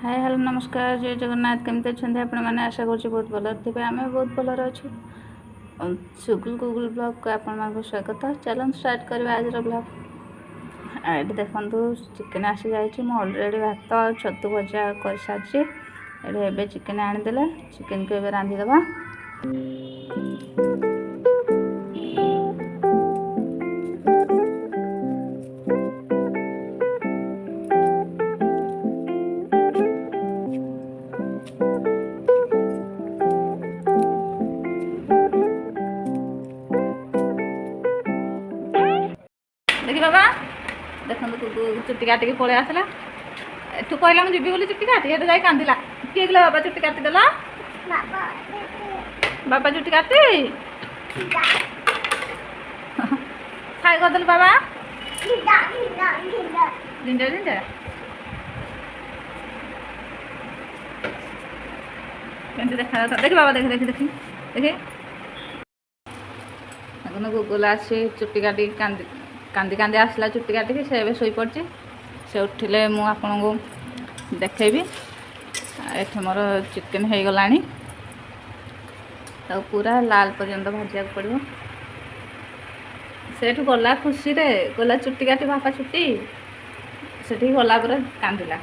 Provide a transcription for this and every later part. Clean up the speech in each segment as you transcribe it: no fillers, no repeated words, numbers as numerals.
Hi hello नमस्कार जय जगन्नाथ केमती अच्छे आपण मैंने आशा कर बहुत भल थे आम बहुत भल अच्छु सुगुल गुगुल ब्लॉग को आपण स्वागत चलो स्टार्ट करवा आज ब्लॉग ये देखो चिकेन आसी जाइए ऑलरेडी भात और छतु भजा कर सारी ये चिकेन आनीदे चिकेन को रांधिदेवा देखी बाबा देखो चुट्टी काटिक पलि आसला एठू कहला मुझे बोली चुट्टी काटी ये जाए कांदिला किए गला बाबा चुट्टी काटिदेला बाबा चुट्टी काटी खाई करदेलु बाबा झिंझा झिंझा केमती देखा देखी बाबा देखी देखी देखी देखी गुगुल आसी चुट्टी काटी कांदी कांदी कांदी आसला चुट्टी काटिक से शोई पड़ी से उठिले मुझे को देखेबी ये मोर चिकेन हो गला पूरा लाल पर्यंत भाजा पड़ो से गला खुशी रे गला चुट्टी काटी बापा चुट्टी से गला पर कांदिला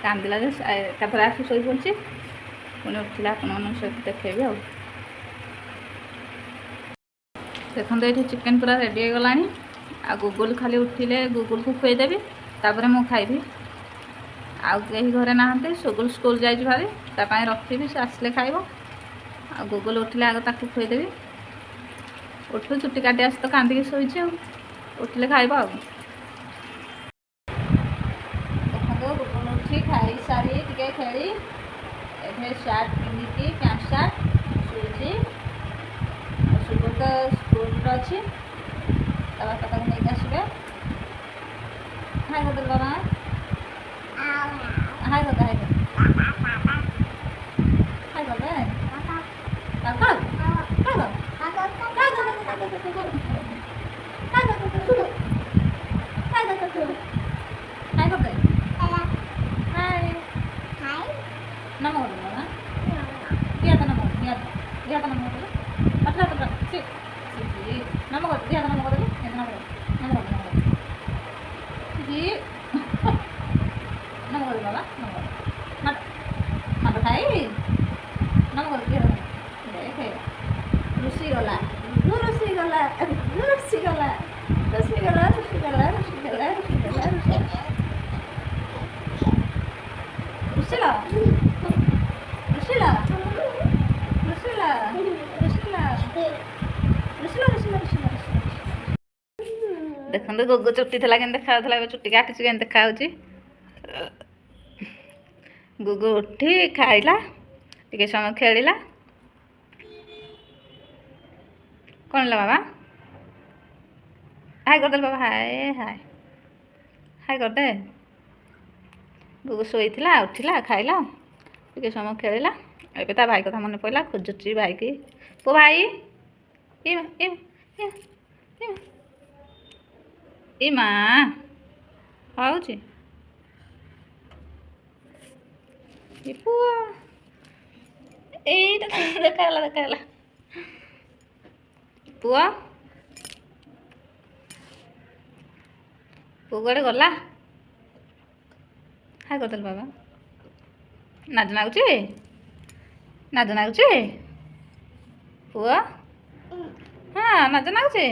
कांदिला एकाथर आसी शोई पड़ी पुणी उठिले आपण सहित देखेबी आ देखते ये चिकेन पूरा रेडी हो गला आ गुगुल खाली उठिले गुगुल को खुएदेवी तापर मु खाइबी आउ कहीं घरे नहांते सुगुल स्कूल जाइए भारी तापाई रखी से आसले खाइब आ गुगुल उठिले आग ताकू खुएदेवी उठू चुट्टी काटी आस तो कांदिकी शोचे उठिले खाइब आ देखो गुगुल उठी खाई सारी टे खेली ए सार्ट पिंधिकी पैंट सार्ट शुची सुगुल तो स्कूल अच्छी बापा तक नहीं आसबे हाय कर बाबा हाय कर हाय कर हाय कर दे बाबा नमो बाबा दिया तो नमो दिया तो नमो अच्छा तो नमो दिया तो नमो जी नमो बाबा नमो मत खाई नमो देखे रुसी गला रुसी गला रुसी गला रुसी गला रुसी गला रुसी गला रुसी गला रुसीला रुसीला रुसीला रुसीला रुसीला देखते गोगो चुट्टी थी के देखा चुट्टी काटी के देखा गुगु उठी खाइला टे समय खेला कौन ला बाबा हाय करदे बाबा हाय हाय हाय करदे गुगु शोई उठिला खाइला टे समय खेला ए भाई कथा मन पड़ा खोजुची भाई की पो भाई ए माँ हूँ पुआ देखा देखा पुआ पु कड़े गला हाय करदेल बाबा नाज नागुची नाज नागुची पुआ हाँ नाज नागुची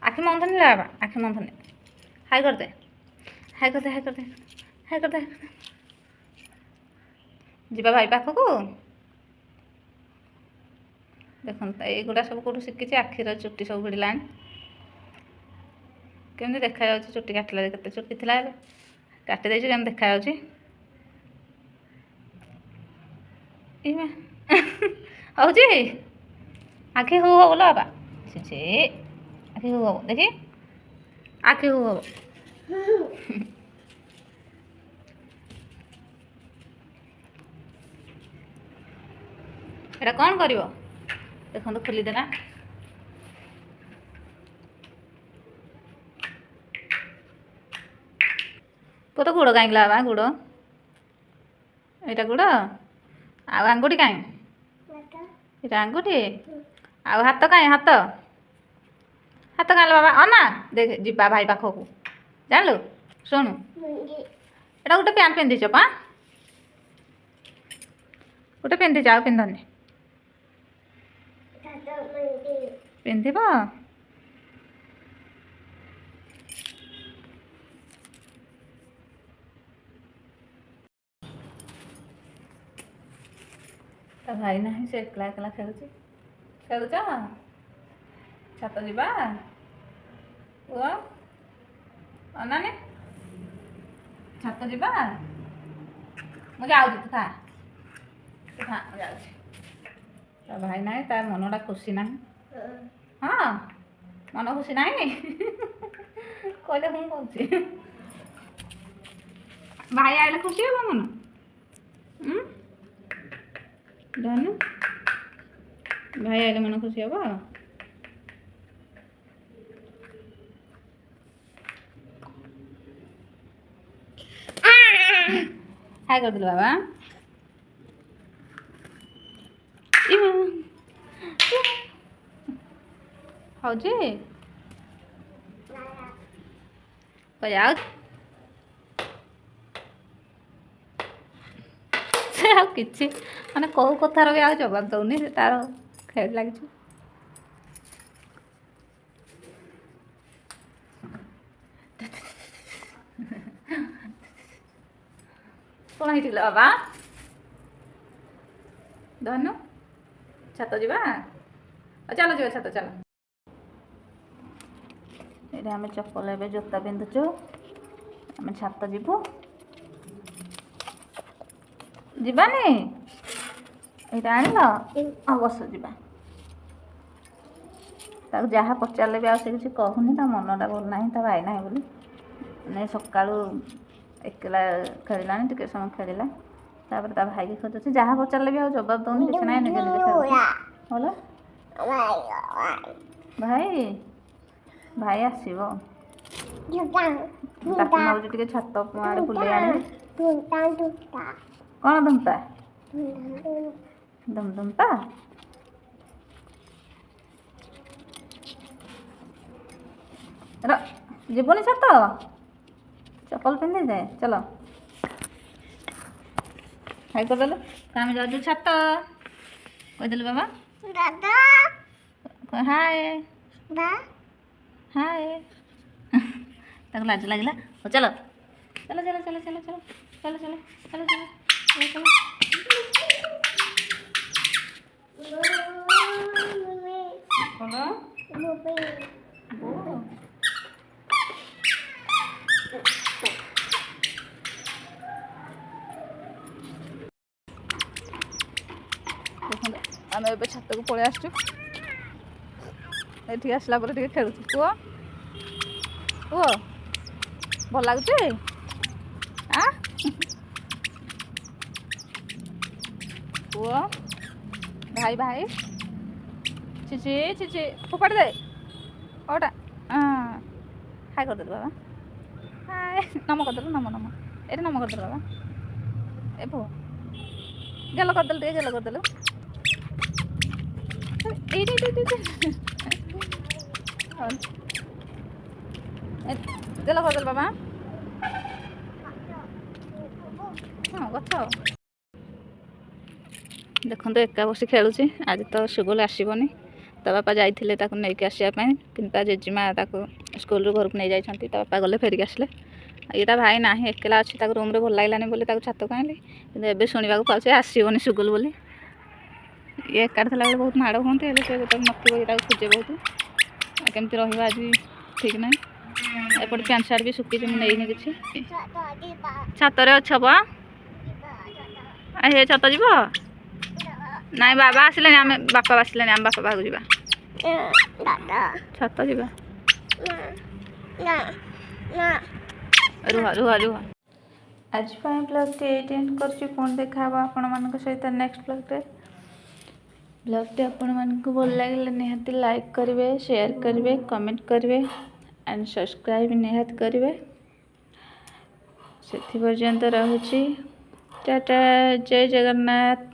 आखि मंथनी ला बाबा आखि मंथनी हाय करदे हाय करदे हाय करदे हाय करदे जीवा भाई पाखक देखो युवा सब कौटू शिखी आखिर चुट्टी सब भिड़ला केमती देखा चुट्टी काटला के चुट्टी थी काटी केमती देखा हूँ आखि हु हो बोलो बाबा सी आखि हु हम देखी आखि हु हम एटा कौन कर देखो खोलीदेला पुଅ ତ ଗୋଡ଼ କାହିଁକି ବାବା ଗୋଡ଼ ଏଇଟା ଗୋଡ଼ ଆଉ ଆଙ୍ଗୁଠି କାହିଁ ଏଇଟା ଆଙ୍ଗୁଠି ଆଉ ହାତ କାହିଁ ହାତ ହାତ କାହିଁଲେ ବାବା ଅନା ଦେଖ ଯିବା ଭାଇ ପାଖକୁ ଜାଣିଲୁ ଶୁଣୁ ଏଇଟା ଗୋଟେ ପ୍ୟାଣ୍ଟ ପିନ୍ଧିଛ ପା ଗୋଟେ ପିନ୍ଧିଛ ଆଉ ପିନ୍ଧନି ପିନ୍ଧିବ ତା ଭାଇ ନାହିଁ ସେ ଏକଲା ଏକଲା ଖେଳୁଛି ଖେଳୁଛ ଛାତ ଯିବା ପୁଅ ଅନାନି ଛାତ ଯିବା ମୁଁ ଯାଉଛି ତୁ ଥା ମୁଁ ଯାଉଛି ତା ଭାଇ ନାହିଁ ତା ମନଟା ଖୁସି ନାହିଁ ହଁ ମନ ଖୁସି ନାହିଁ କହିଲେ ମୁଁ କହୁଛି ଭାଇ ଆଇଲେ ଖୁସି ହେବ ମନ ଧନୁ ଭାଇ ଆଇଲେ ମନ ଖୁସି ହେବ ହାଇ କରିଦେଲୁ ବାବା ହଉଛି ଆଉ ସେ ଆଉ କିଛି ମାନେ କେଉଁ କଥାର ବି ଆଉ ଜବାବ ଦେଉନି ସେ ତାର ଖେଳି ଲାଗିଛି କ'ଣ ହେଇଥିଲା ବାବା ଧନୁ ଛାତ ଯିବା ଚାଲ ଯିବା ଛାତ ଚାଲ ଏଇଟା ଆମେ ଚପଲ ଏବେ ଜୋତା ପିନ୍ଧୁଛୁ ଆମେ ଛାତ ଯିବୁ ଯିବାନି ଏଇଟା ଆଣିଲ ଆଉ ବସ ଯିବା ତାକୁ ଯାହା ପଚାରିଲେ ବି ଆଉ ସେ କିଛି କହୁନି ତା ମନଟା ଭଲ ନାହିଁ ତା ଭାଇ ନାହିଁ ବୋଲି ମାନେ ସକାଳୁ ଏକଲା ଖେଳିଲାଣି ଟିକେ ସମୟ ଖେଳିଲା ତାପରେ ତା ଭାଇକି ଖୋଜୁଛି ଯାହା ପଚାରିଲେ ବି ଆଉ ଜବାବ ଦେଉନି କିଛି ନାହିଁ ନିଜେ ନିଜେ ଖେଳୁଛି ଭଲ ଭାଇ ଭାଇ ଆସିବ ତାକୁ ଭାବୁଛି ଟିକେ ଛାତ ଆଡ଼େ ବୁଲେଇ ଆଣିବି କ'ଣ ଧୁମ୍ତା ଧୁମ୍ତା ଯିବୁନି ଛାତ ଚପଲ ପିନ୍ଧିଦେ ଚଲ ହାଇ କରିଦେଲୁ ଆମେ ଯାଉଛୁ ଛାତ କହିଦେଲୁ ବାବା ଦାଦା ହାଏ ହାଏ ତାକୁ ଲାଜ ଲାଗିଲା ହଉ ଚାଲ ଚାଲ ଚାଲ ଚାଲ ଚାଲ ଚାଲ ଚାଲ ଚାଲ ଚାଲ ଚାଲ ଚାଲ ଦେଖନ୍ତୁ ଆମେ ଏବେ ଛାତକୁ ପଳେଇ ଆସିଛୁ ଏଠିକି ଆସିଲା ପରେ ଟିକେ ଖେଳୁଛୁ ପୁଅ ପୁଅ ଭଲ ଲାଗୁଛି ପୁଅ ଭାଇ ଭାଇ ଚିଚି ଚିଚି ଫୋପାଡ଼ି ଦେ ଓଟା ହାଇ କରିଦେଲୁ ବାବା ହାଏ ନମ କରିଦେଲୁ ନମ ନମ ଏଇଠି ନମ କରିଦେଲୁ ବାବା ଏ ପୁଅ ଗେଲ କରିଦେଲୁ ଟିକେ ଗେଲ କରିଦେଲୁ ଏଇଠି ଗେଲ କରିଦେଲୁ ବାବା ହଁ ଗଛ ଦେଖନ୍ତୁ ଏକା ବସି ଖେଳୁଛି ଆଜି ତ ସୁଗୁଲ ଆସିବନି ତା ବାପା ଯାଇଥିଲେ ତାକୁ ନେଇକି ଆସିବା ପାଇଁ କିନ୍ତୁ ତା ଜେଜେମା ତାକୁ ସ୍କୁଲରୁ ଘରକୁ ନେଇ ଯାଇଛନ୍ତି ତା ବାପା ଗଲେ ଫେରିକି ଆସିଲେ ଏଇଟା ଭାଇ ନାହିଁ ଏକଲା ଅଛି ତାକୁ ରୁମ୍ରେ ଭଲ ଲାଗିଲାନି ବୋଲି ତାକୁ ଛାତକୁ ଆଣିଲି କିନ୍ତୁ ଏବେ ଶୁଣିବାକୁ ପାଉଛି ଆସିବନି ସୁଗୁଲ ବୋଲି ଇଏ ଏକାଠି ଥିଲାବେଳେ ବହୁତ ମାଡ଼ ହୁଅନ୍ତି ହେଲେ ସେ ଯେତେବେଳେ ନଥିବ ଇଏ ତାକୁ ଖୋଜେ ବହୁତ କେମିତି ରହିବ ଆଜି ଠିକ୍ ନାହିଁ ଏପଟେ ପ୍ୟାଣ୍ଟ ସାର୍ଟ ବି ଶୁଖିଛି ମୁଁ ନେଇନି କିଛି ଛାତରେ ଅଛ ବା ହେ ଛାତ ଯିବ ନାଇଁ ବାବା ଆସିଲେନି ଆମେ ବାପା ଆସିଲେନି ଆମେ ବାପା ପାଖକୁ ଯିବା ଛାତ ଯିବା ରୁହ ରୁହ ରୁହ ଆଜି ପାଇଁ ବ୍ଲଗ୍ଟି ଏଇଠି ଏଣ୍ଡ କରୁଛି ପୁଣି ଦେଖା ହେବ ଆପଣମାନଙ୍କ ସହିତ ନେକ୍ସଟ ବ୍ଲଗ୍ଟି ଆପଣମାନଙ୍କୁ ଭଲ ଲାଗିଲେ ନିହାତି ଲାଇକ୍ କରିବେ ସେୟାର କରିବେ କମେଣ୍ଟ କରିବେ ଆଣ୍ଡ ସବସ୍କ୍ରାଇବ୍ ନିହାତି କରିବେ ସେଥି ପର୍ଯ୍ୟନ୍ତ ରହୁଛି। टाटा, जय जगन्नाथ।